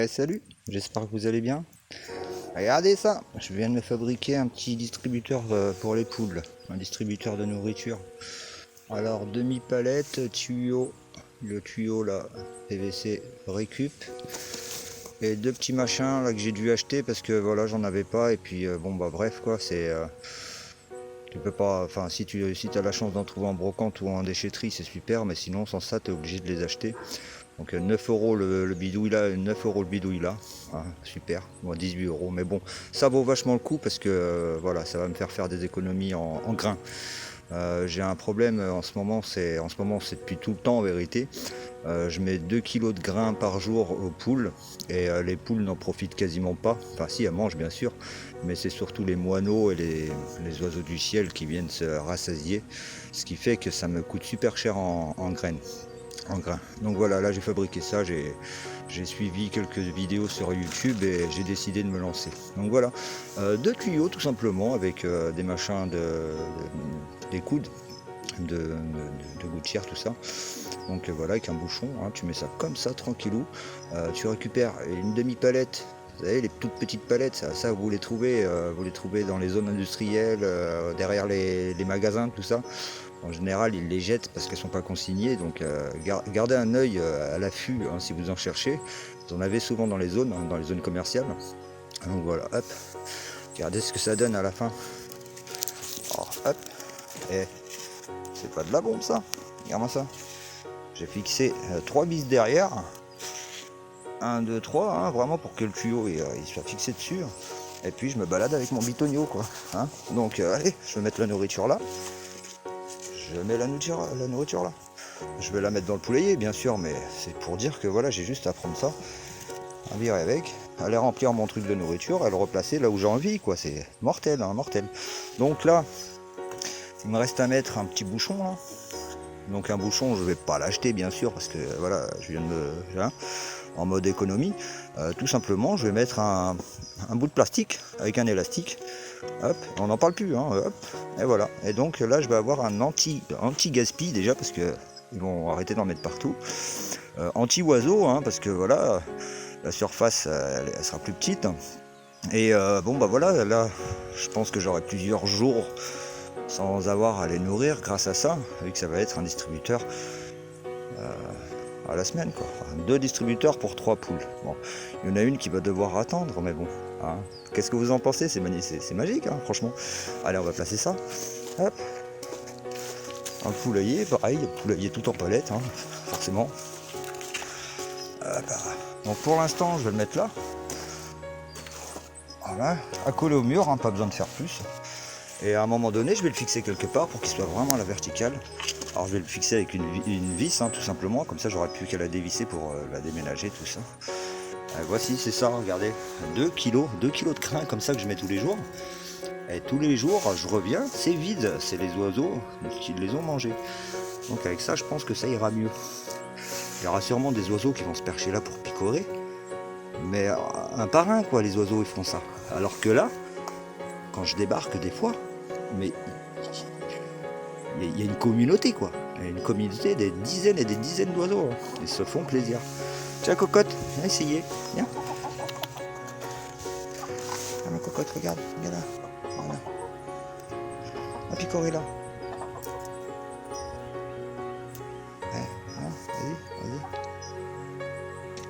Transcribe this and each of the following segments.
Salut, j'espère que vous allez bien. Regardez ça, je viens de me fabriquer un petit distributeur pour les poules, un distributeur de nourriture. Alors demi-palette, tuyau, le tuyau là, PVC récup, et deux petits machins là que j'ai dû acheter parce que voilà j'en avais pas et puis bon bah bref quoi, tu peux pas, enfin si as la chance d'en trouver en brocante ou en déchetterie c'est super, mais sinon sans ça tu es obligé de les acheter. Donc 9 euros le bidouille là, 9 euros le bidouille là, ah, super, bon, 18 euros, mais bon, ça vaut vachement le coup parce que voilà, ça va me faire des économies en grains. J'ai un problème en ce moment c'est depuis tout le temps en vérité. Je mets 2 kilos de grains par jour aux poules et les poules n'en profitent quasiment pas. Enfin si, elles mangent bien sûr, mais c'est surtout les moineaux et les oiseaux du ciel qui viennent se rassasier, ce qui fait que ça me coûte super cher en graines. En grains. Donc voilà, là j'ai fabriqué ça, j'ai suivi quelques vidéos sur YouTube et j'ai décidé de me lancer. Donc voilà, deux tuyaux tout simplement avec des machins des coudes de gouttière, tout ça. Donc voilà, avec un bouchon, hein, tu mets ça comme ça tranquillou. Tu récupères une demi-palette. Vous savez, les toutes petites palettes, ça vous les trouvez dans les zones industrielles, derrière les magasins, tout ça. En général, ils les jettent parce qu'elles ne sont pas consignées, donc gardez un œil à l'affût hein, si vous en cherchez. Vous en avez souvent dans les zones commerciales. Donc voilà, hop, regardez ce que ça donne à la fin. Oh, hop, et c'est pas de la bombe ça, regarde-moi ça. J'ai fixé 3 vis derrière, 1, 2, 3, hein, vraiment pour que le tuyau il soit fixé dessus. Et puis je me balade avec mon bitonio quoi. Hein. Donc allez, je vais mettre la nourriture là. Je mets la nourriture là. Je vais la mettre dans le poulailler bien sûr, mais c'est pour dire que voilà, j'ai juste à prendre ça, à virer avec, aller remplir mon truc de nourriture et le replacer là où j'ai envie quoi. C'est mortel, hein, mortel. Donc là, il me reste à mettre un petit bouchon là. Donc un bouchon, je vais pas l'acheter bien sûr parce que voilà, je viens de me... Hein, en mode économie. Tout simplement, je vais mettre un bout de plastique avec un élastique. Hop, on n'en parle plus, hein, hop, et voilà. Et donc là, je vais avoir un anti-gaspi déjà parce que ils vont arrêter d'en mettre partout. Anti-oiseau, hein, parce que voilà, la surface, elle sera plus petite. Et bon, bah voilà, là, je pense que j'aurai plusieurs jours sans avoir à les nourrir grâce à ça, vu que ça va être un distributeur à la semaine quoi. Enfin, 2 distributeurs pour 3 poules. Bon, il y en a une qui va devoir attendre, mais bon. Hein. Qu'est-ce que vous en pensez? C'est magique, hein, franchement. Allez, on va placer ça. Hop. Un poulailler, pareil, poulailler tout en palette, hein, forcément. Donc pour l'instant, je vais le mettre là. Voilà, accolé au mur, hein, pas besoin de faire plus. Et à un moment donné, je vais le fixer quelque part pour qu'il soit vraiment à la verticale. Alors je vais le fixer avec une vis, hein, tout simplement, comme ça j'aurai plus qu'à la dévisser pour la déménager, tout ça. Voici, c'est ça, regardez, 2 kilos de grains comme ça que je mets tous les jours. Et tous les jours, je reviens, c'est vide, c'est les oiseaux qui les ont mangés. Donc avec ça, je pense que ça ira mieux. Il y aura sûrement des oiseaux qui vont se percher là pour picorer. Mais un par un, quoi, les oiseaux, ils font ça. Alors que là, quand je débarque des fois, mais il y a une communauté quoi, il y a une communauté des dizaines et des dizaines d'oiseaux, hein. Ils se font plaisir. Tiens cocotte, viens essayer, viens. Ah ma cocotte, regarde là, voilà. La picorée là. Ouais, hein, vas-y.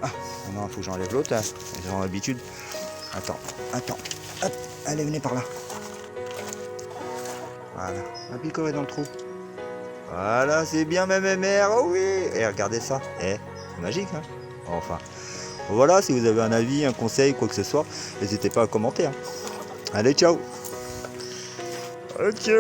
Ah, non, faut que j'enlève l'autre, hein. Ils ont l'habitude. Attends, hop, allez, venez par là. Voilà, la picorée dans le trou. Voilà, c'est bien ma mère, oh oui. Et regardez ça, c'est magique, hein. Enfin, voilà, si vous avez un avis, un conseil, quoi que ce soit, n'hésitez pas à commenter, hein. Allez, ciao. Ok.